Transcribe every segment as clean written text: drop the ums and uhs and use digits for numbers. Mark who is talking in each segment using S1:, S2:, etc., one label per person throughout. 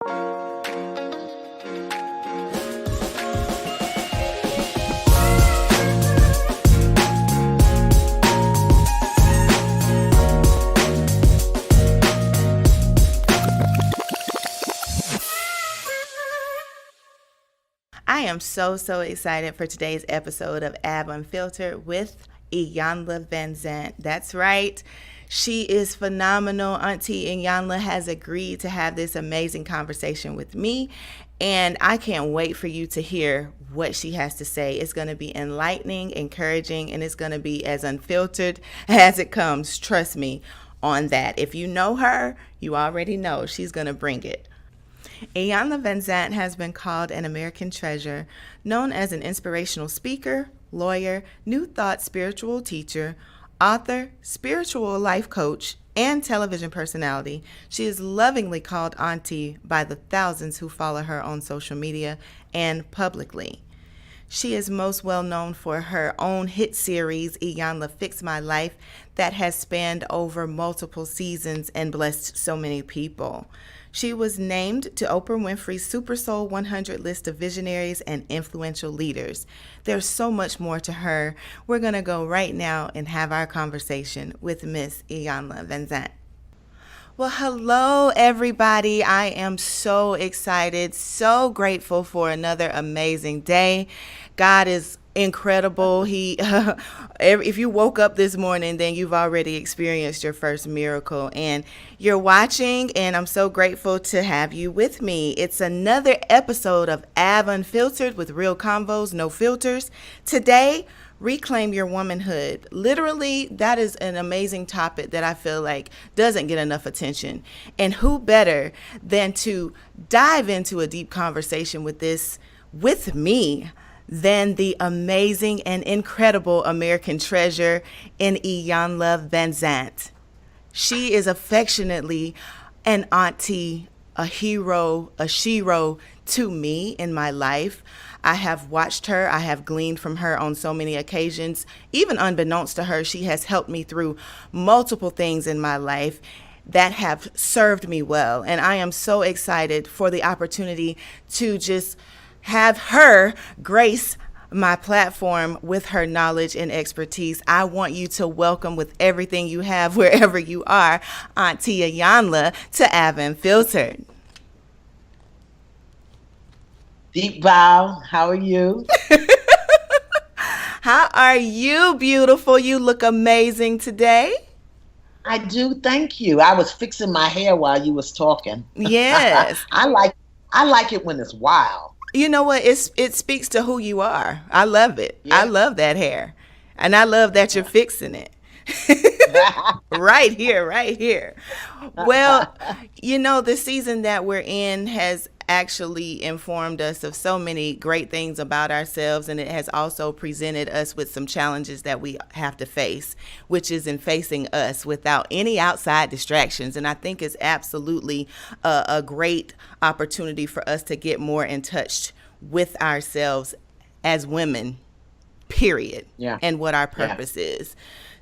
S1: I am so excited for today's episode of Ab Unfiltered with Iyanla Vanzant. That's right. She is phenomenal. Auntie Iyanla has agreed to have this amazing conversation with me, and I can't wait for you to hear what she has to say. It's going to be enlightening, encouraging, and it's going to be as unfiltered as it comes. Trust me on that. If you know her, you already know she's going to bring it. Iyanla Vanzant has been called an American treasure, known as an inspirational speaker, lawyer, New Thought spiritual teacher, author, spiritual life coach, and television personality. She is lovingly called Auntie by the thousands who follow her on social media and publicly. She is most well known for her own hit series, Iyanla Fix My Life, that has spanned over multiple seasons and blessed so many people. She was named to Oprah Winfrey's Super Soul 100 list of visionaries and influential leaders. There's so much more to her. We're going to go right now and have our conversation with Miss Iyanla Vanzant. Well, hello, everybody. I am so excited, so grateful for another amazing day. God is incredible. If you woke up this morning, then you've already experienced your first miracle, and you're watching, and I'm so grateful to have you with me. It's another episode of Ab Unfiltered with real convos, no filters. Today, reclaim your womanhood. Literally, that is an amazing topic that I feel like doesn't get enough attention. And who better than to dive into a deep conversation with this with me than the amazing and incredible American treasure in Iyanla Vanzant. She is affectionately an auntie, a hero, a shero to me in my life. I have watched her. I have gleaned from her on so many occasions. Even unbeknownst to her, she has helped me through multiple things in my life that have served me well. And I am so excited for the opportunity to just have her grace my platform with her knowledge and expertise. I want you to welcome with everything you have, wherever you are, Auntie Iyanla to Ab Unfiltered.
S2: Deep bow. How are you?
S1: How are you, beautiful? You look amazing today.
S2: I do. Thank you. I was fixing my hair while you was talking.
S1: Yes.
S2: I like it when it's wild.
S1: You know what? It speaks to who you are. I love it.
S2: Yeah.
S1: I love that hair. And I love that you're fixing it. Right here. Well, you know, the season that we're in has actually informed us of so many great things about ourselves, and it has also presented us with some challenges that we have to face, which is in facing us without any outside distractions. And I think it's absolutely a great opportunity for us to get more in touch with ourselves as women, period, and what our purpose is.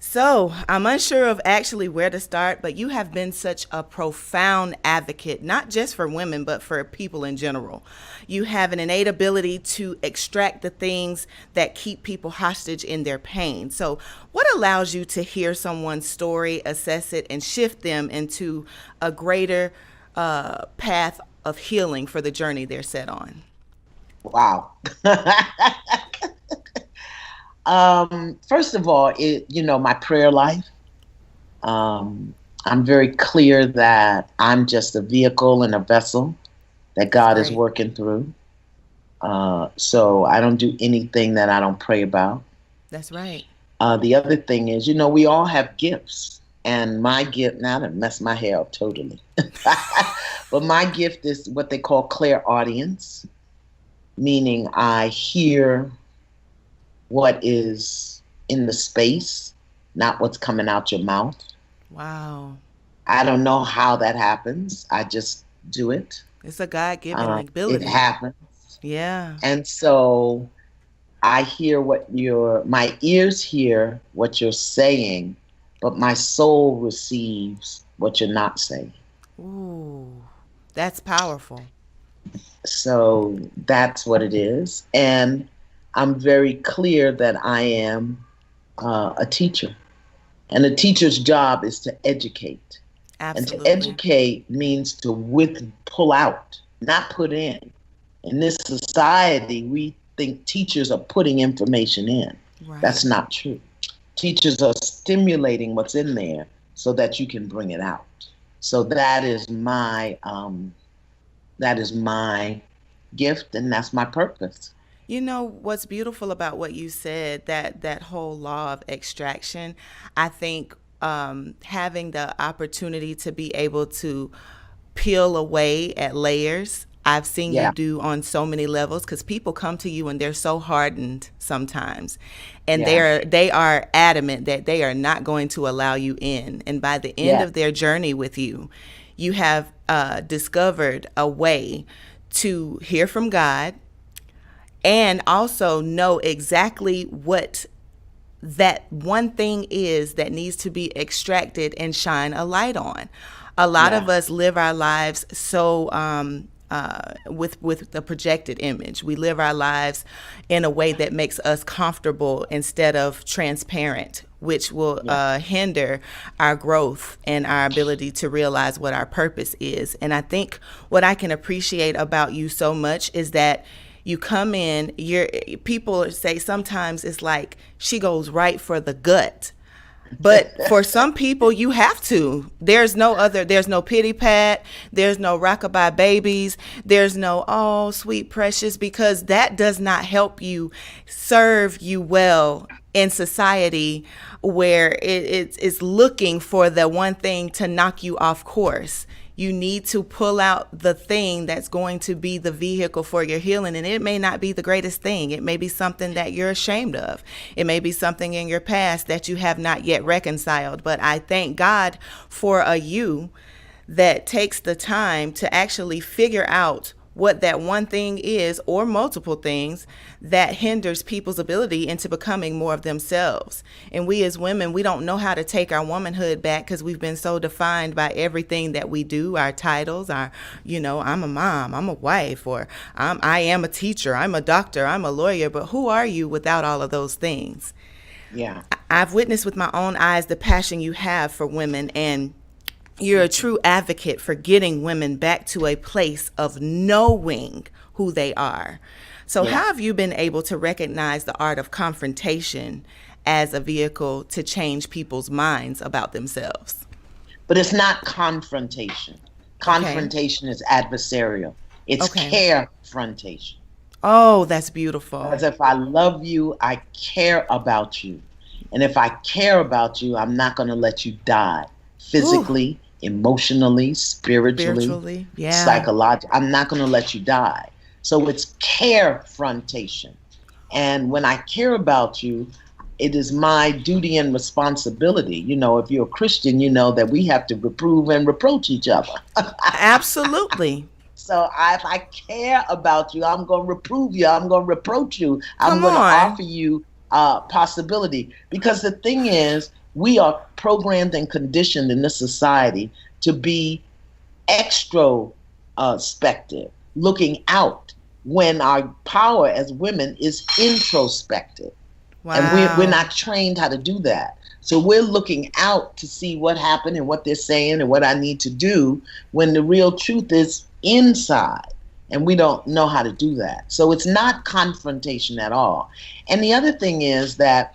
S1: So I'm unsure of actually where to start, but you have been such a profound advocate, not just for women, but for people in general. You have an innate ability to extract the things that keep people hostage in their pain. So what allows you to hear someone's story, assess it, and shift them into a greater path of healing for the journey they're set on?
S2: Wow. First of all, my prayer life. I'm very clear that I'm just a vehicle and a vessel that God is working through. So I don't do anything that I don't pray about.
S1: That's right.
S2: The other thing is, we all have gifts. And my gift, now that messed my hair up totally. But my gift is what they call clairaudience, meaning I hear what is in the space, not what's coming out your mouth.
S1: Wow.
S2: I don't know how that happens. I just do it.
S1: It's a God-given ability.
S2: It happens.
S1: Yeah.
S2: And so I hear my ears hear what you're saying, but my soul receives what you're not saying.
S1: Ooh. That's powerful.
S2: So that's what it is. And I'm very clear that I am a teacher. And a teacher's job is to educate. And to
S1: Absolutely.
S2: educate means to pull out, not put in. In this society, we think teachers are putting information in.
S1: Right.
S2: That's not true. Teachers are stimulating what's in there so that you can bring it out. So that is my gift, and that's my purpose.
S1: You know what's beautiful about what you said, that whole law of extraction. I think having the opportunity to be able to peel away at layers. I've seen you
S2: Yeah,
S1: do on so many levels because people come to you and they're so hardened sometimes, and
S2: yeah,
S1: they are adamant that they are not going to allow you in. And by the end
S2: yeah,
S1: of their journey with you, you have discovered a way to hear from God and also know exactly what that one thing is that needs to be extracted and shine a light on. A lot
S2: yeah,
S1: of us live our lives so with the projected image. We live our lives in a way that makes us comfortable instead of transparent, which will
S2: yeah,
S1: hinder our growth and our ability to realize what our purpose is. And I think what I can appreciate about you so much is that you come in, you're people say sometimes it's like she goes right for the gut. But for some people, you have to. There's no pity pat. There's no rockabye babies. There's no, oh, sweet precious, because that does not help you serve you well in society where it's looking for the one thing to knock you off course. You need to pull out the thing that's going to be the vehicle for your healing. And it may not be the greatest thing. It may be something that you're ashamed of. It may be something in your past that you have not yet reconciled. But I thank God for a you that takes the time to actually figure out what that one thing is, or multiple things, that hinders people's ability into becoming more of themselves. And we as women, we don't know how to take our womanhood back because we've been so defined by everything that we do, our titles, I'm a mom, I'm a wife, or I am a teacher, I'm a doctor, I'm a lawyer. But who are you without all of those things?
S2: yeah,
S1: I've witnessed with my own eyes the passion you have for women, and you're a true advocate for getting women back to a place of knowing who they are. So,
S2: yeah.
S1: how have you been able to recognize the art of confrontation as a vehicle to change people's minds about themselves?
S2: But it's not confrontation.
S1: Okay.
S2: Confrontation is adversarial. It's
S1: Okay.
S2: carefrontation.
S1: Oh, that's beautiful.
S2: As if I love you, I care about you. And if I care about you, I'm not going to let you die
S1: Ooh,
S2: physically, emotionally, spiritually,
S1: spiritually. Yeah.
S2: psychologically. I'm not going to let you die. So it's carefrontation. And when I care about you, it is my duty and responsibility. If you're a Christian, you know that we have to reprove and reproach each other.
S1: Absolutely.
S2: So if I care about you, I'm going to reprove you. I'm going to reproach you. I'm
S1: Come
S2: going to
S1: on.
S2: offer you possibility. Because the thing is, we are programmed and conditioned in this society to be extrospective, looking out, when our power as women is introspective. And we're
S1: Wow.
S2: not trained how to do that. So we're looking out to see what happened and what they're saying and what I need to do, when the real truth is inside. And we don't know how to do that. So it's not confrontation at all. And the other thing is that,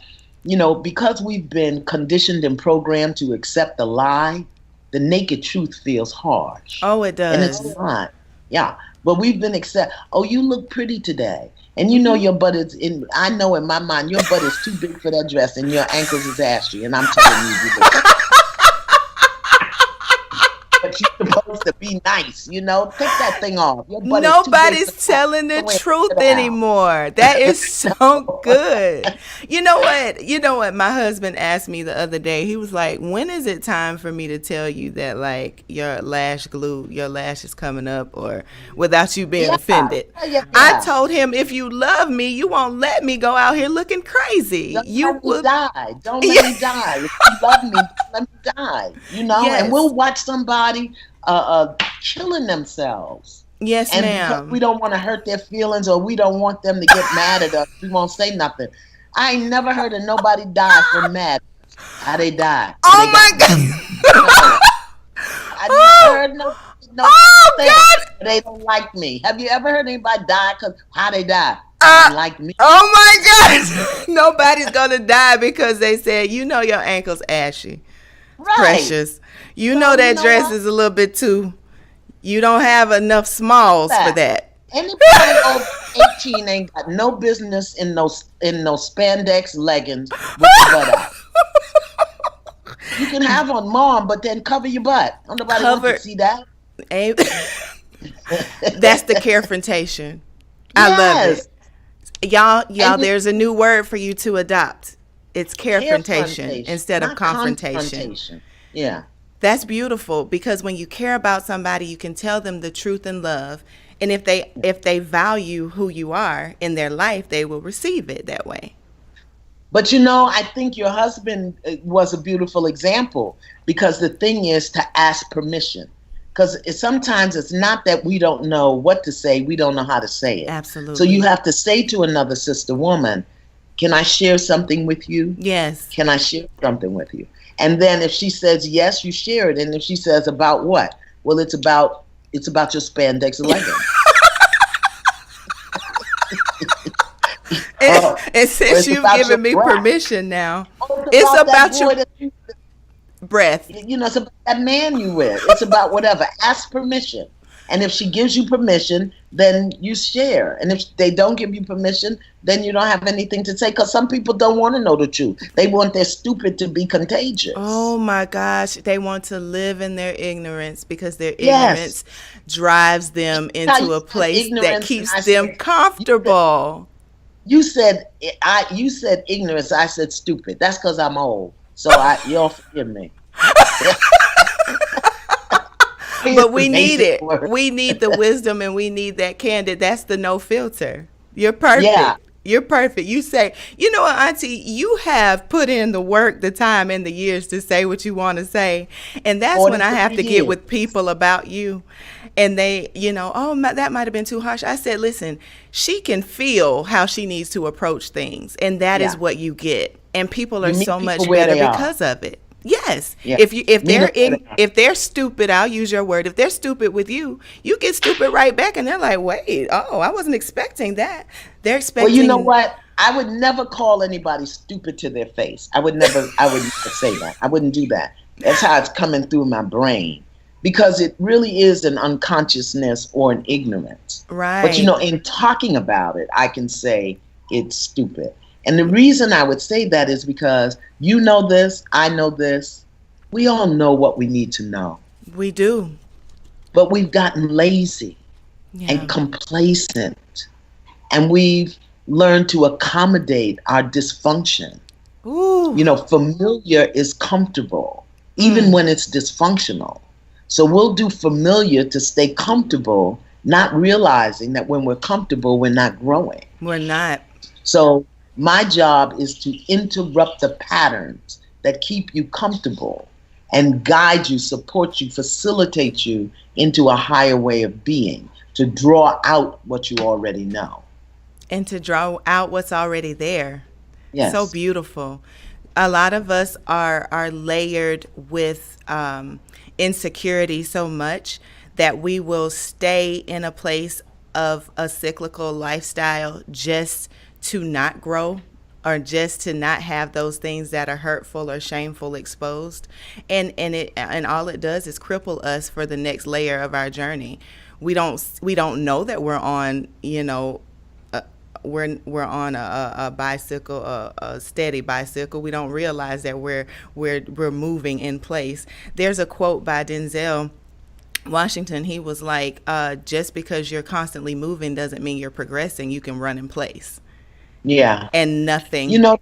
S2: because we've been conditioned and programmed to accept the lie, the naked truth feels harsh.
S1: Oh, it
S2: And it's
S1: does.
S2: not. Yeah. But we've been oh, you look pretty today. And
S1: Hmm.
S2: your butt is I know in my mind, your butt is too big for that dress and your ankles is ashy. And I'm telling you, you look, but you're supposed to be nice, Take that thing off. Your butt is too big for
S1: Nobody's
S2: that.
S1: telling the
S2: Go ahead,
S1: truth
S2: sit down.
S1: anymore. That is so good. You know what? You know what? My husband asked me the other day. He was like, "When is it time for me to tell you that like your lash glue, your lash is coming up, or without you being
S2: Yeah,
S1: offended?"
S2: yeah, yeah,
S1: I
S2: yeah.
S1: told him, "If you love me, you won't let me go out here looking crazy.
S2: Don't
S1: You
S2: let me
S1: would."
S2: die. Don't let
S1: Yeah.
S2: me die. If you love me, don't let me die. And we'll
S1: Yes.
S2: watch somebody killing themselves.
S1: Yes,
S2: And because we
S1: ma'am.
S2: don't want to hurt their feelings or we don't want them to get mad at us, we won't say nothing. I ain't never heard of nobody die from mad. How they died? Well,
S1: Oh
S2: they
S1: my
S2: got mad.
S1: God.
S2: No, I never
S1: Oh,
S2: heard no such
S1: oh
S2: thing.
S1: God.
S2: They don't like me. Have you ever heard anybody die? Cause how they died? They
S1: Uh,
S2: didn't like me.
S1: oh my God. Nobody's gonna die because they said, you know, your ankle's ashy,
S2: Right.
S1: precious. You know
S2: So you
S1: that
S2: know
S1: dress
S2: what?
S1: is a little bit too. You don't have enough smalls for
S2: That
S1: that.
S2: anybody over 18 ain't got no business in those spandex leggings with your butt out. You can have on mom, but then cover your butt. Don't nobody want to
S1: Covered.
S2: see that.
S1: A- That's the confrontation. I love it.
S2: Yes.
S1: Y'all,
S2: And you
S1: there's a new word for you to adopt. It's confrontation
S2: confrontation,
S1: instead of
S2: not
S1: confrontation.
S2: confrontation. Yeah.
S1: That's beautiful because when you care about somebody, you can tell them the truth in love. And if they value who you are in their life, they will receive it that way.
S2: But you know, I think your husband was a beautiful example because the thing is to ask permission. Because sometimes it's not that we don't know what to say, we don't know how to say it. So you
S1: Absolutely.
S2: have to say to another sister woman, can I share something with you?
S1: Yes.
S2: Can I share something with you? And then if she says yes, you share it. And if she says about what? Well, it's about your spandex leggings.
S1: And,
S2: Oh,
S1: and
S2: or
S1: since
S2: it's
S1: you've
S2: about your
S1: given me
S2: bra.
S1: permission now,
S2: Oh, it's
S1: it's
S2: about that
S1: about your
S2: boy that
S1: breath.
S2: it's about that man you with. It's about whatever. Ask permission. And if she gives you permission, then you share. And if they don't give you permission, then you don't have anything to say. Because some people don't want to know the truth. They want their stupid to be contagious.
S1: Oh my gosh, they want to live in their ignorance because their
S2: Yes.
S1: ignorance drives them
S2: How you
S1: into a
S2: said
S1: place that
S2: ignorance, and
S1: keeps
S2: I
S1: them
S2: said said
S1: comfortable.
S2: you said ignorance. I said stupid. That's because I'm old. So you'll forgive me. It's
S1: But
S2: the
S1: we need
S2: basic
S1: it.
S2: word.
S1: We need the wisdom and we need that candid. That's the no filter. You're
S2: Yeah.
S1: perfect. You're perfect. You say, you know what, Auntie, you have put in the work, the time, and the years to say what you want to say. And that's when I have
S2: 43
S1: to get
S2: years.
S1: with people about you. And they, oh, that might have been too harsh. I said, listen, she can feel how she needs to approach things. And that is
S2: Yeah.
S1: what you get. And people are
S2: You
S1: so
S2: meet people
S1: much
S2: where
S1: better
S2: they are.
S1: because of it. Yes.
S2: Yeah.
S1: If
S2: Meet
S1: they're
S2: them where they are.
S1: if they're stupid, I'll use your word. If they're stupid with you, you get stupid right back and they're like, "Wait, oh, I wasn't expecting that." They're
S2: Well, you know
S1: expecting.
S2: what? I would never call anybody stupid to their face. I would never say that. I wouldn't do that. That's how it's coming through my brain. Because it really is an unconsciousness or an ignorance. But
S1: Right.
S2: in talking about it, I can say it's stupid. And the reason I would say that is because you know this, I know this. We all know what we need to know.
S1: We do.
S2: But we've gotten lazy
S1: Yeah.
S2: and complacent. And we've learned to accommodate our dysfunction.
S1: Ooh.
S2: Familiar is comfortable, even
S1: Mm.
S2: when it's dysfunctional. So we'll do familiar to stay comfortable, not realizing that when we're comfortable, we're not growing.
S1: We're not.
S2: So my job is to interrupt the patterns that keep you comfortable and guide you, support you, facilitate you into a higher way of being, to draw out what you already know.
S1: And to draw out what's already there. So
S2: Yes.
S1: beautiful. A lot of us are layered with insecurity so much that we will stay in a place of a cyclical lifestyle just to not grow or just to not have those things that are hurtful or shameful exposed. And all it does is cripple us for the next layer of our journey. We don't know that we're on, we're on a bicycle, a steady bicycle. We don't realize that we're moving in place. There's a quote by Denzel Washington. He was like, just because you're constantly moving doesn't mean you're progressing. You can run in place
S2: Yeah.
S1: and
S2: You
S1: nothing.
S2: know,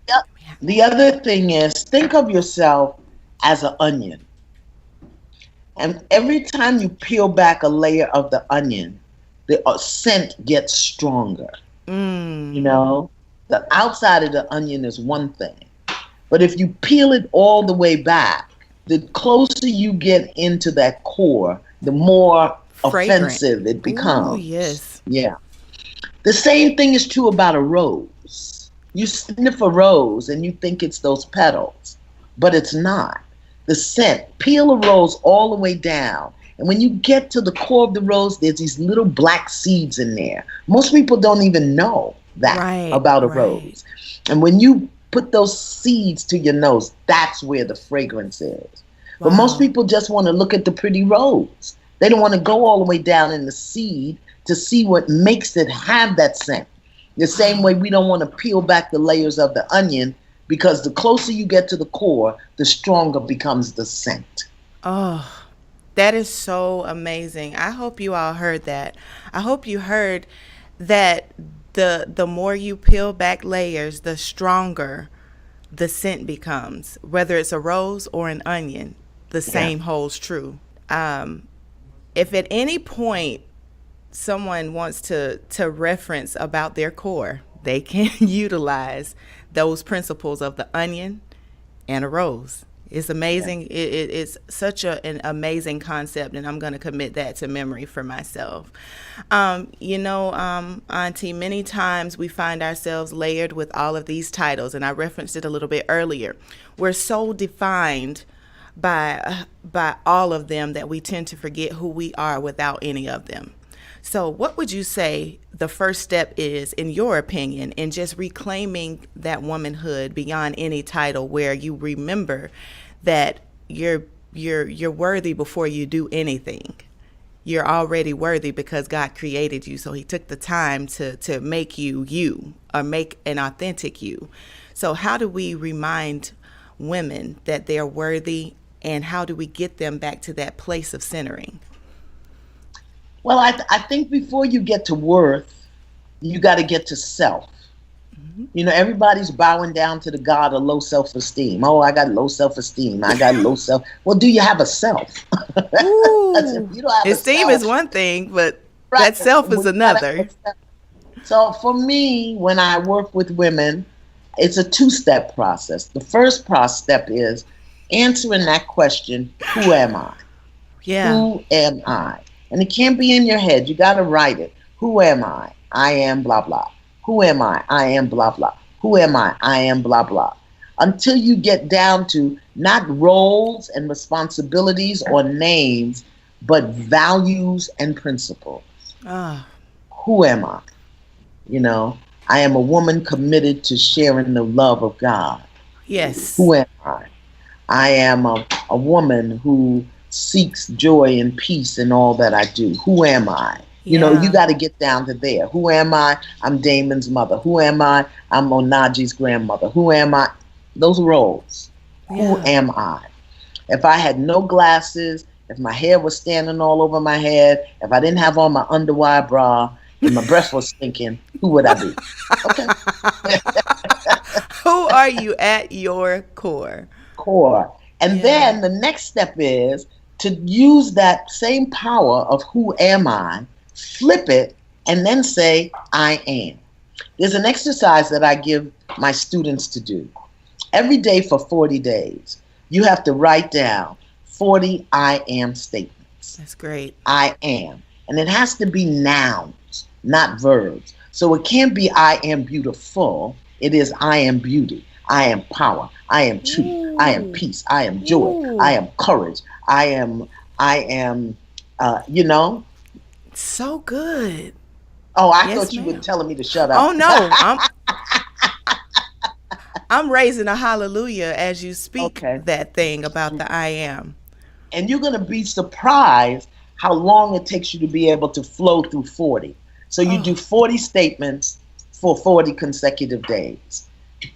S2: the other thing is think of yourself as an onion. And every time you peel back a layer of the onion, the scent gets stronger. You
S1: Mm,
S2: know, the outside of the onion is one thing. But if you peel it all the way back, the closer you get into that core, the more
S1: Fragrant.
S2: offensive it
S1: Ooh,
S2: becomes.
S1: yes.
S2: Yeah. The same thing is true about a rose. You sniff a rose and you think it's those petals, but it's not. The scent, peel a rose all the way down. And when you get to the core of the rose, there's these little black seeds in there. Most people don't even know that
S1: Right,
S2: about a
S1: right.
S2: rose. And when you put those seeds to your nose, that's where the fragrance is. But most
S1: Wow.
S2: people just want to look at the pretty rose. They don't want to go all the way down in the seed to see what makes it have that scent. The same way
S1: Wow.
S2: we don't want to peel back the layers of the onion because the closer you get to the core, the stronger becomes the scent.
S1: Oh, that is so amazing. I hope you all heard that. I hope you heard that the more you peel back layers, the stronger the scent becomes. Whether it's a rose or an onion, the
S2: Yeah.
S1: same holds true. Um, if at any point someone wants to reference about their core, they can utilize those principles of the onion and a rose. It's
S2: Yeah.
S1: amazing. It's such an amazing concept, and I'm going to commit that to memory for myself. Auntie, many times we find ourselves layered with all of these titles, and I referenced it a little bit earlier. We're so defined by all of them that we tend to forget who we are without any of them. So, what would you say the first step is, in your opinion, in just reclaiming that womanhood beyond any title, where you remember that you're worthy before you do anything? You're already worthy because God created you. So He took the time to make you you, or make an authentic you. So, how do we remind women that they're worthy, and how do we get them back to that place of centering?
S2: Well, I think before you get to worth, you got to get to self. Everybody's bowing down to the god of low self-esteem. Oh, I got low self-esteem. I got low self. Well, do you have a self?
S1: Ooh,
S2: If you don't have a
S1: esteem is
S2: self,
S1: one thing, but
S2: right?
S1: that self is
S2: Well, you gotta have
S1: another.
S2: a self. So for me, when I work with women, it's a two-step process. The first step is answering that question, who am I?
S1: Yeah.
S2: Who am I? And it can't be in your head. You got to write it. Who am I? I am blah, blah. Who am I? I am blah, blah. Who am I? I am blah, blah. Until you get down to not roles and responsibilities or names, but values and principles.
S1: Ah,
S2: Who am I? You know, I am a woman committed to sharing the love of God.
S1: yes.
S2: Who am I? I am a woman who seeks joy and peace in all that I do. Who am I? You
S1: Yeah.
S2: got to get down to there. Who am I? I'm Damon's mother. Who am I? I'm Onaji's grandmother. Who am I? Those roles. Who
S1: Yeah.
S2: am I? If I had no glasses, if my hair was standing all over my head, if I didn't have on my underwire bra, and my breath was stinking, who would I be? Okay.
S1: Who are you at your core?
S2: Core. And
S1: Yeah.
S2: then the next step is to use that same power of who am I, flip it, and then say, I am. There's an exercise that I give my students to do. Every day for 40 days, you have to write down 40 I am statements.
S1: That's great.
S2: I am. And it has to be nouns, not verbs. So it can't be I am beautiful. It is I am beauty. I am power. I am truth. I am
S1: Ooh.
S2: peace. I am joy. I
S1: Ooh.
S2: am courage. I am.
S1: So good.
S2: Oh, I
S1: Yes,
S2: thought you were
S1: ma'am.
S2: telling me to shut
S1: Oh
S2: up.
S1: no. I'm raising a hallelujah as you speak
S2: Okay.
S1: that thing about the I am.
S2: And you're going to be surprised how long it takes you to be able to flow through 40. So you do
S1: Oh,
S2: 40 statements for 40 consecutive days.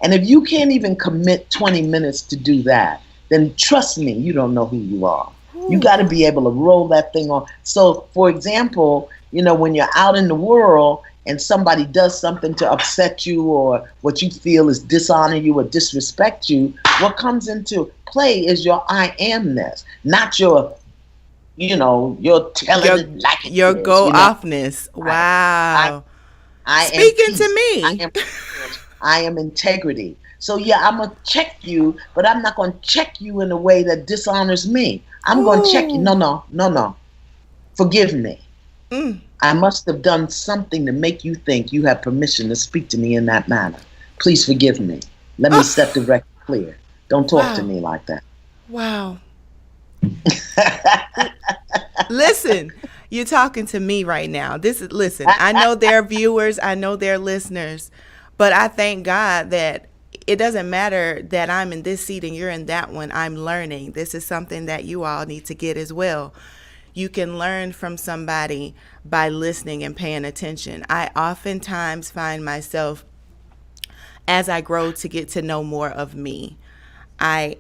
S2: And if you can't even commit 20 minutes to do that, then trust me, you don't know who you are. You
S1: ooh,
S2: got to be able to roll that thing on. So, for example, when you're out in the world and somebody does something to upset you or what you feel is dishonor you or disrespect you, what comes into play is your I amness, not your telling
S1: your
S2: it like it
S1: your
S2: is.
S1: go offness.
S2: I, I,
S1: Wow.
S2: I am
S1: Speaking to
S2: peace. I
S1: me.
S2: am courage. I am integrity. So yeah, I'm gonna check you, but I'm not gonna check you in a way that dishonors me. I'm gonna check you. No,
S1: Ooh.
S2: no, no, no. Forgive me.
S1: Mm.
S2: I must have done something to make you think you have permission to speak to me in that manner. Please forgive me. Let me set the record clear. Don't talk to
S1: Wow.
S2: me like that.
S1: Wow. Listen, you're talking to me right now. Listen, I know there are viewers, I know there are listeners, but I thank God that it doesn't matter that I'm in this seat and you're in that one. I'm learning. This is something that you all need to get as well. You can learn from somebody by listening and paying attention. I oftentimes find myself, as I grow to get to know more of me, I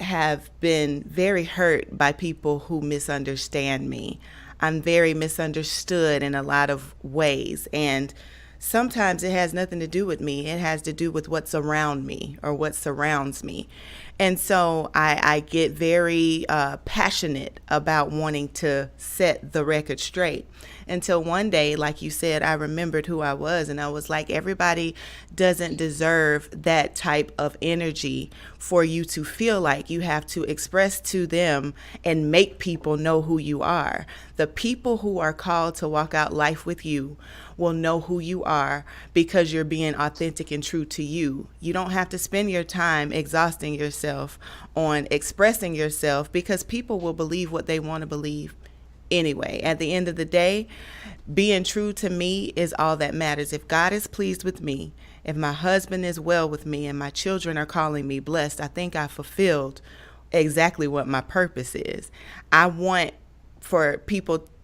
S1: have been very hurt by people who misunderstand me. I'm very misunderstood in a lot of ways, and sometimes it has nothing to do with me. It has to do with what's around me or what surrounds me. And so I get very passionate about wanting to set the record straight. Until one day, like you said, I remembered who I was, and I was like, everybody doesn't deserve that type of energy for you to feel like you have to express to them and make people know who you are. The people who are called to walk out life with you will know who you are because you're being authentic and true to you. You don't have to spend your time exhausting yourself on expressing yourself, because people will believe what they want to believe anyway. At the end of the day, being true to me is all that matters. If God is pleased with me, if my husband is well with me, and my children are calling me blessed, I think I fulfilled exactly what my purpose is. I want for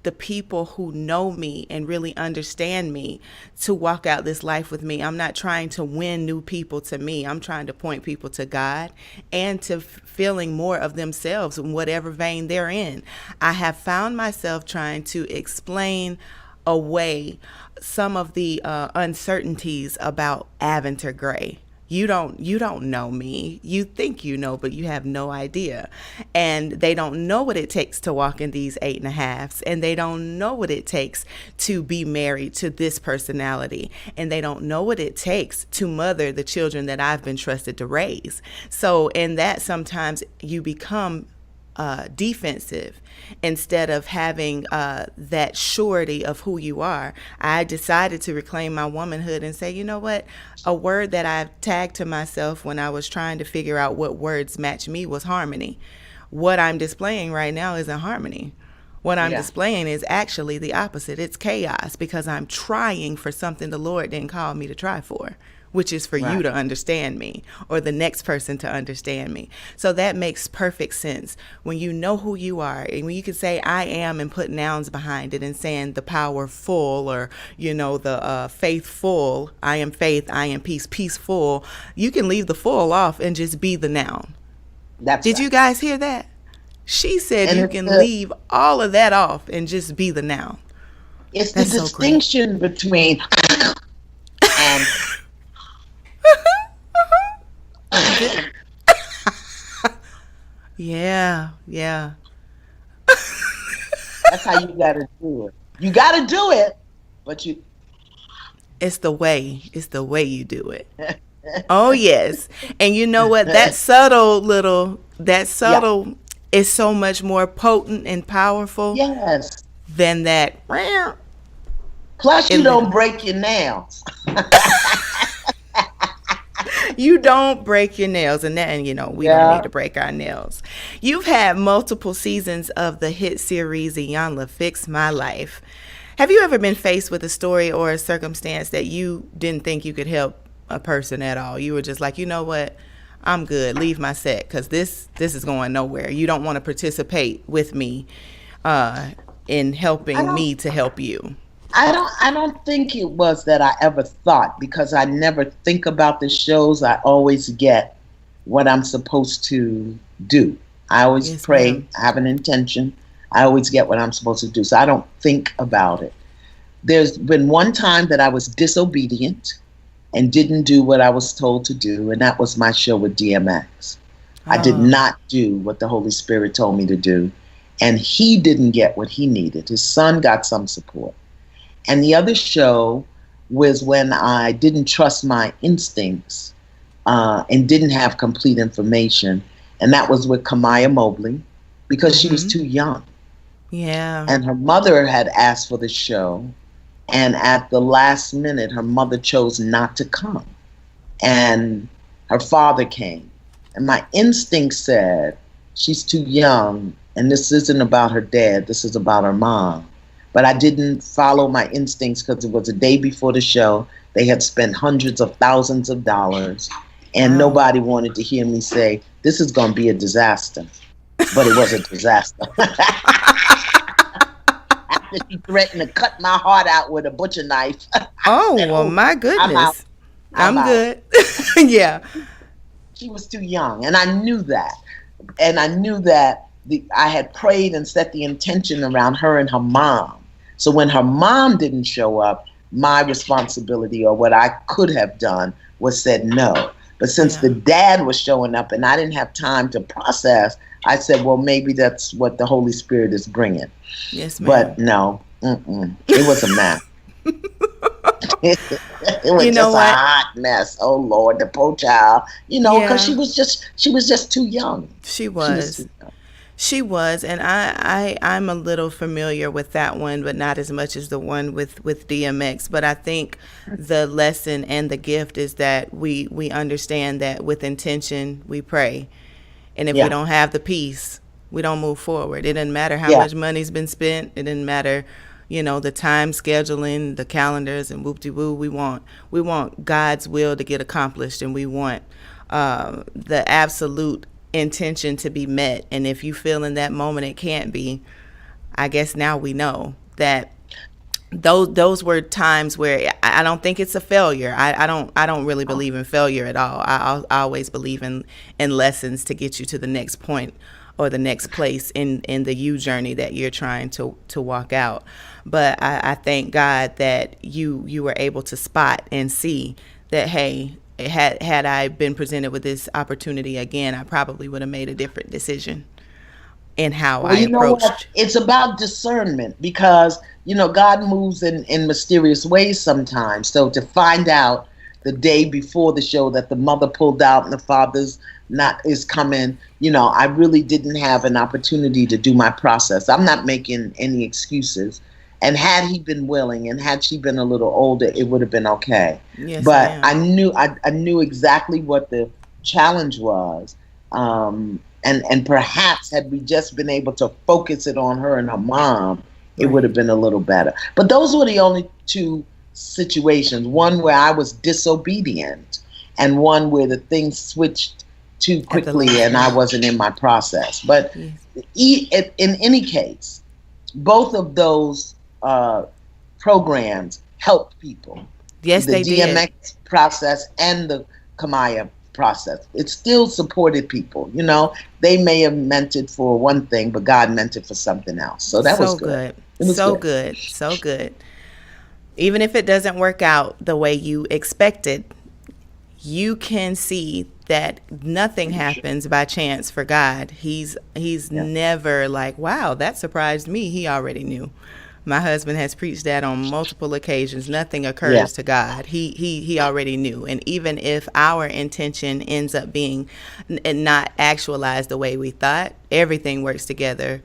S1: the people who know me and really understand me, to walk out this life with me. I'm not trying to win new people to me. I'm trying to point people to God and to feeling more of themselves in whatever vein they're in. I have found myself trying to explain away some of the uncertainties about Aventer Gray. You don't know me. You think you know, but you have no idea. And they don't know what it takes to walk in these 8.5s. And they don't know what it takes to be married to this personality. And they don't know what it takes to mother the children that I've been trusted to raise. So in that, sometimes you become defensive instead of having that surety of who you are. I decided to reclaim my womanhood and say, you know what? A word that I tagged to myself when I was trying to figure out what words match me was harmony. What I'm displaying right now isn't harmony. What I'm displaying is actually the opposite. It's chaos, because I'm trying for something the Lord didn't call me to try for, which is for you to understand me, or the next person to understand me. So that makes perfect sense. When you know who you are, and when you can say I am and put nouns behind it, and saying the powerful, or, the faithful, I am faith, I am peace, peaceful, you can leave the full off and just be the noun. Did you guys hear that? She said you can leave all of that off and just be the noun.
S2: It's the distinction between and
S1: yeah.
S2: That's how you gotta do it. You gotta do it, but
S1: it's the way you do it. Oh yes. And you know what? That subtle is so much more potent and powerful.
S2: Yes.
S1: Than that.
S2: Plus, you don't break your nails.
S1: You don't break your nails, and we don't need to break our nails. You've had multiple seasons of the hit series Iyanla, Fix My Life. Have you ever been faced with a story or a circumstance that you didn't think you could help a person at all? You were just like, you know what? I'm good. Leave my set, because this is going nowhere. You don't want to participate with me in helping me to help you.
S2: I don't think it was that I ever thought, because I never think about the shows. I always get what I'm supposed to do. I always pray, ma'am. I have an intention. I always get what I'm supposed to do. So I don't think about it. There's been one time that I was disobedient and didn't do what I was told to do, and that was my show with DMX. I did not do what the Holy Spirit told me to do, and he didn't get what he needed. His son got some support. And the other show was when I didn't trust my instincts and didn't have complete information, and that was with Kamaya Mobley, because she was too young.
S1: Yeah.
S2: And her mother had asked for the show, and at the last minute, her mother chose not to come. And her father came. And my instinct said, she's too young, and this isn't about her dad, this is about her mom. But I didn't follow my instincts because it was a day before the show. They had spent hundreds of thousands of dollars, and
S1: Wow.
S2: nobody wanted to hear me say, this is going to be a disaster. But it was a disaster. After she threatened to cut my heart out with a butcher knife, I
S1: Oh,
S2: said,
S1: well,
S2: oh,
S1: my
S2: I'm out.
S1: goodness.
S2: I'm
S1: I'm
S2: out.
S1: good. Yeah.
S2: She was too young, and I knew that. And I knew that I had prayed and set the intention around her and her mom. So when her mom didn't show up, my responsibility, or what I could have done, was said no. But since
S1: Yeah.
S2: the dad was showing up and I didn't have time to process, I said, well, maybe that's what the Holy Spirit is bringing.
S1: Yes, ma'am.
S2: But no, it was a mess. It
S1: You
S2: was
S1: know
S2: just a
S1: what?
S2: hot mess. Oh Lord, the poor child. Because
S1: Yeah,
S2: she was just too young.
S1: she
S2: She was
S1: was.
S2: too young.
S1: She was, and I'm a little familiar with that one, but not as much as the one with DMX. But I think the lesson and the gift is that we understand that with intention we pray, and if we
S2: Yeah,
S1: don't have the peace, we don't move forward. It doesn't matter how
S2: yeah,
S1: much money's been spent. It doesn't matter, the time scheduling, the calendars, and whoop de woo. We want God's will to get accomplished, and we want the absolute intention to be met. And if you feel in that moment it can't be, I guess now we know that those were times where I don't think it's a failure. I don't really believe in failure at all. I always believe in lessons to get you to the next point or the next place in the you journey that you're trying to walk out. But I thank God that you were able to spot and see that, hey, had I been presented with this opportunity again, I probably would have made a different decision in how
S2: Well,
S1: I
S2: you know what?
S1: approached.
S2: It's about discernment because, God moves in mysterious ways sometimes. So to find out the day before the show that the mother pulled out and the father's not is coming, I really didn't have an opportunity to do my process. I'm not making any excuses. And had he been willing and had she been a little older, it would have been okay.
S1: Yes,
S2: But
S1: ma'am.
S2: I knew exactly what the challenge was. And perhaps had we just been able to focus it on her and her mom, it would
S1: Right.
S2: have been a little better. But those were the only two situations, one where I was disobedient and one where the things switched too
S1: At the
S2: quickly
S1: last
S2: and I
S1: minute.
S2: wasn't in my process. But
S1: Yes.
S2: in any case, both of those programs helped people.
S1: Yes,
S2: The
S1: they did.
S2: DMX process and the Kamaya process. It still supported people. They may have meant it for one thing, but God meant it for something else. So that was
S1: So
S2: good.
S1: good.
S2: It was
S1: So
S2: good.
S1: good. So good. Even if it doesn't work out the way you expected, you can see that nothing happens by chance for God. He's
S2: Yeah.
S1: never like, wow, that surprised me. He already knew. My husband has preached that on multiple occasions. Nothing
S2: Yeah.
S1: occurs to God. He already knew. And even if our intention ends up being not actualized the way we thought, everything works together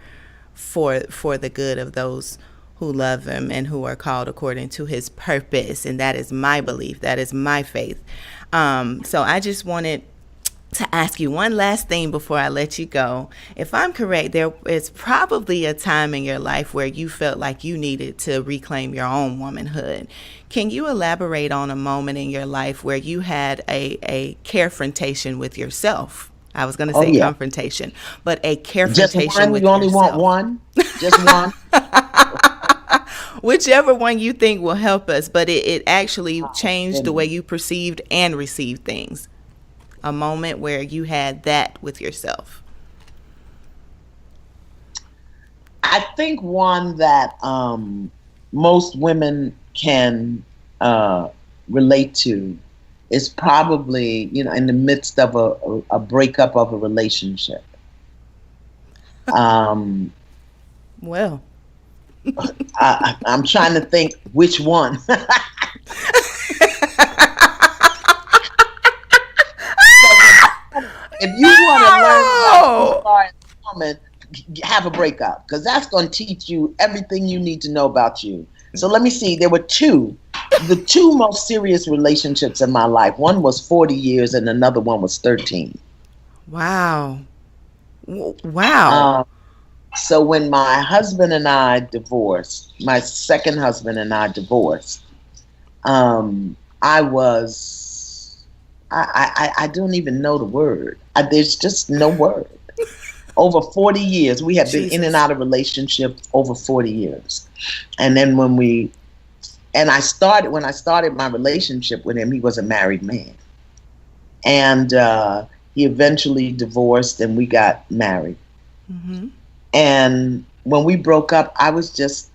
S1: for the good of those who love him and who are called according to his purpose. And that is my belief. That is my faith. So I just wanted to ask you one last thing before I let you go. If I'm correct, there is probably a time in your life where you felt like you needed to reclaim your own womanhood. Can you elaborate on a moment in your life where you had a confrontation with yourself? I was going to
S2: Oh
S1: say
S2: yeah.
S1: confrontation, but a
S2: Just
S1: confrontation
S2: one. You
S1: with
S2: only want
S1: yourself.
S2: one. Just one.
S1: Whichever one you think will help us, but it actually
S2: Oh,
S1: changed the way
S2: goodness.
S1: you perceived and received things. A moment where you had that with yourself.
S2: I think one that most women can relate to is probably, in the midst of a breakup of a relationship. Um,
S1: Well,
S2: I'm trying to think which one. Because if you want to learn about who you
S1: oh,
S2: are as a woman, have a breakup, because that's going to teach you everything you need to know about you. So let me see. There were the two most serious relationships in my life. One was 40 years and another one was 13.
S1: Wow. Wow.
S2: So when my husband and I divorced, my second husband and I divorced, I don't even know the word. There's just no word. Over 40 years. We have been in and out of relationship over 40 years. And then when I started my relationship with him, he was a married man. And he eventually divorced and we got married. Mm-hmm. And when we broke up, I guess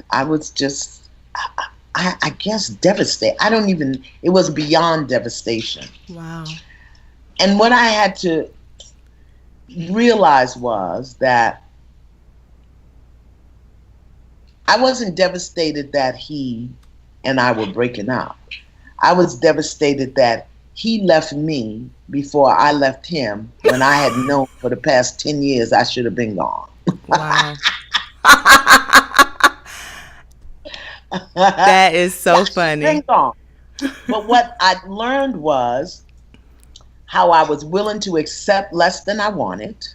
S2: devastated. It was beyond devastation.
S1: Wow.
S2: And what I had to realize was that I wasn't devastated that he and I were breaking up. I was devastated that he left me before I left him, when I had known for the past 10 years I should have been gone.
S1: Wow. That is so funny.
S2: Been gone. But what I learned was how I was willing to accept less than I wanted,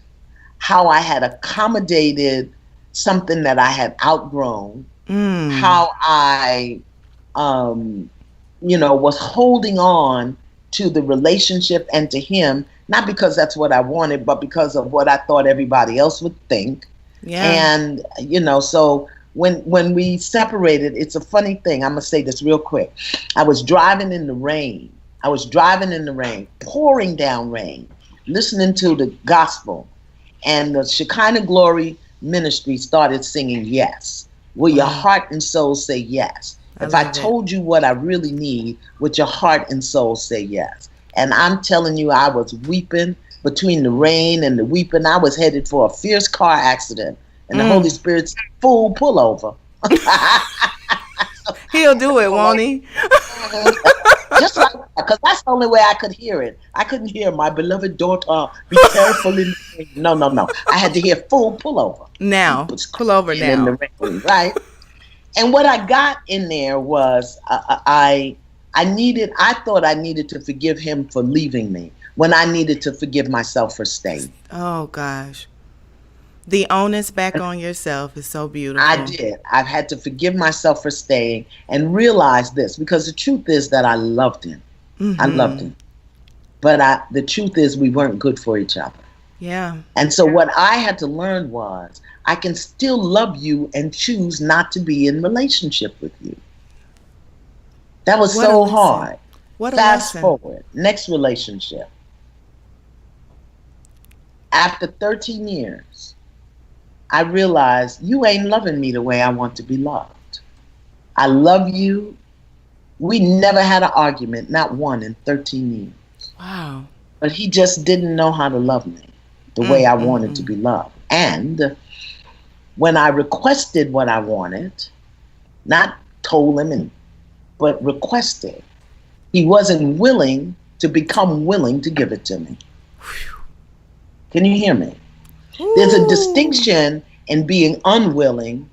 S2: how I had accommodated something that I had outgrown, how I, was holding on to the relationship and to him, not because that's what I wanted, but because of what I thought everybody else would think. Yeah. And, so when we separated, it's a funny thing. I'm going to say this real quick. I was driving in the rain, pouring down rain, listening to the gospel. And the Shekinah Glory Ministry started singing Yes. Will your heart and soul say yes? If I told you what I really need, would your heart and soul say yes? And I'm telling you, I was weeping between the rain and the weeping. I was headed for a fierce car accident. And the Holy Spirit said, "Fool, pull over."
S1: He'll do it, won't he?
S2: Just like that, because that's the only way I could hear it. I couldn't hear "my beloved daughter, be careful in the rain." No. I had to hear "fool, pull over."
S1: Now, pull over now.
S2: In the rain, right? And what I got in there was I thought I needed to forgive him for leaving me when I needed to forgive myself for staying.
S1: Oh, gosh. The onus back on yourself is so beautiful.
S2: I did. I've had to forgive myself for staying and realize this, because the truth is that I loved him. Mm-hmm. I loved him. But the truth is we weren't good for each other.
S1: Yeah.
S2: And so what I had to learn was I can still love you and choose not to be in relationship with you. That was so hard.
S1: What a
S2: Fast
S1: lesson.
S2: Forward. Next relationship. After 13 years, I realized you ain't loving me the way I want to be loved. I love you. We never had an argument, not one, in 13 years.
S1: Wow.
S2: But he just didn't know how to love me the way I wanted to be loved. And when I requested what I wanted, not told him, but requested, he wasn't willing to become willing to give it to me. Can you hear me? Ooh. There's a distinction in being unwilling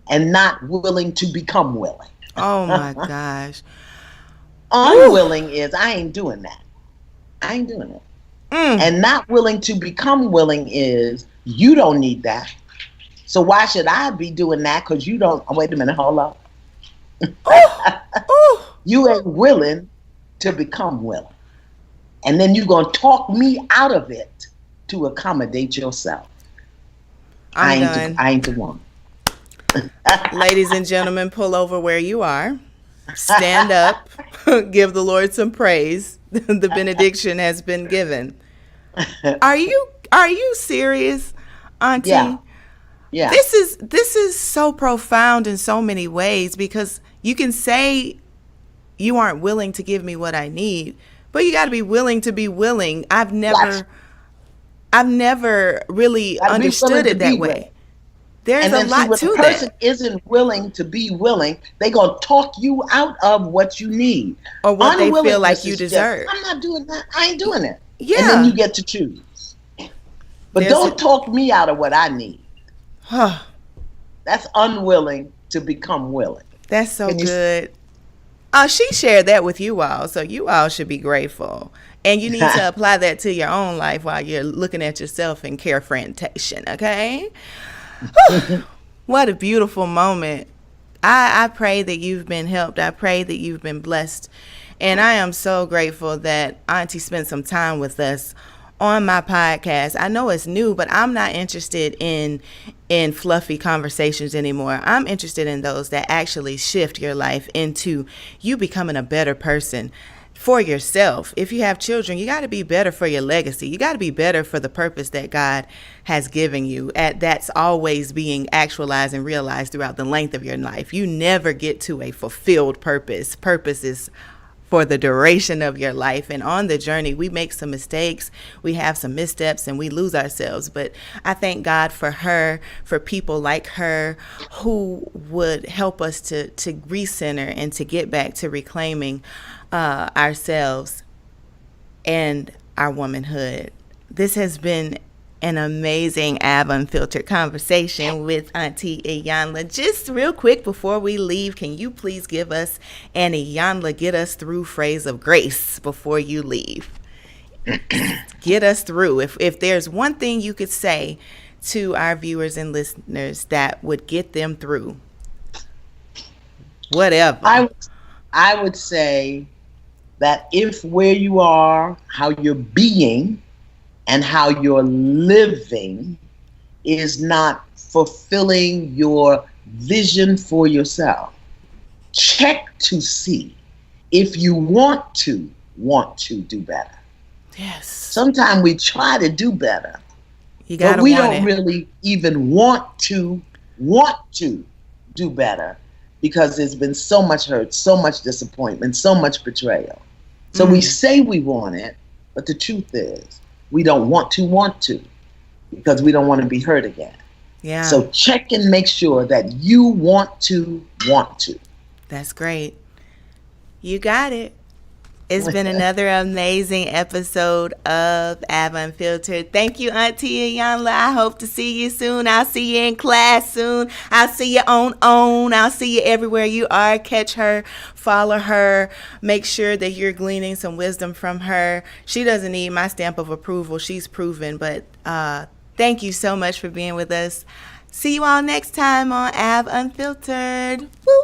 S2: and not willing to become willing.
S1: Oh my gosh.
S2: Unwilling is, I ain't doing that. I ain't doing it. And not willing to become willing is, you don't need that. So why should I be doing that? Because you don't, wait a minute, hold up. You ain't willing to become willing. And then you're going to talk me out of it to accommodate yourself. I ain't the one.
S1: Ladies and gentlemen, pull over where you are. Stand up. Give the Lord some praise. The benediction has been given. Are you serious, Auntie?
S2: Yeah.
S1: This is so profound in so many ways, because you can say you aren't willing to give me what I need, but you got to be willing to be willing. I've never really understood it that way. There's a lot to that. If the person
S2: isn't willing to be willing, they're going to talk you out of what you need.
S1: Or what they feel like you deserve.
S2: I'm not doing that. I ain't doing it.
S1: Yeah.
S2: And then you get to choose. But don't talk me out of what I need.
S1: Oh,
S2: That's unwilling to become willing.
S1: that's so
S2: Can you?
S1: good. She shared that with you all, so you all should be grateful. And you need to apply that to your own life while you're looking at yourself in carefrontation, okay? What a beautiful moment. I pray that you've been helped. I pray that you've been blessed. And I am so grateful that Auntie spent some time with us on my podcast. I know it's new, but I'm not interested in fluffy conversations anymore. I'm interested in those that actually shift your life into you becoming a better person for yourself. If you have children, you got to be better for your legacy. You got to be better for the purpose that God has given you. That's always being actualized and realized throughout the length of your life. You never get to a fulfilled purpose. Purpose is for the duration of your life. And on the journey, we make some mistakes, we have some missteps, and we lose ourselves. But I thank God for her, for people like her who would help us to recenter and to get back to reclaiming ourselves and our womanhood. This has been an amazing Ab Unfiltered conversation with Auntie Iyanla. Just real quick before we leave, can you please give us an Iyanla get us through phrase of grace before you leave? Get us through. If there's one thing you could say to our viewers and listeners that would get them through, whatever.
S2: I would say that if where you are, how you're being, and how you're living is not fulfilling your vision for yourself, check to see if you want to do better.
S1: Yes.
S2: Sometimes we try to do better,
S1: But
S2: we don't really even want to do better because there's been so much hurt, so much disappointment, so much betrayal. So we say we want it, but the truth is we don't want to because we don't want to be hurt again.
S1: Yeah.
S2: So check and make sure that you want to.
S1: That's great. You got it. It's been another amazing episode of Ab Unfiltered. Thank you, Auntie Iyanla. I hope to see you soon. I'll see you in class soon. I'll see you on OWN. I'll see you everywhere you are. Catch her, follow her. Make sure that you're gleaning some wisdom from her. She doesn't need my stamp of approval. She's proven. But thank you so much for being with us. See you all next time on Ab Unfiltered. Woo!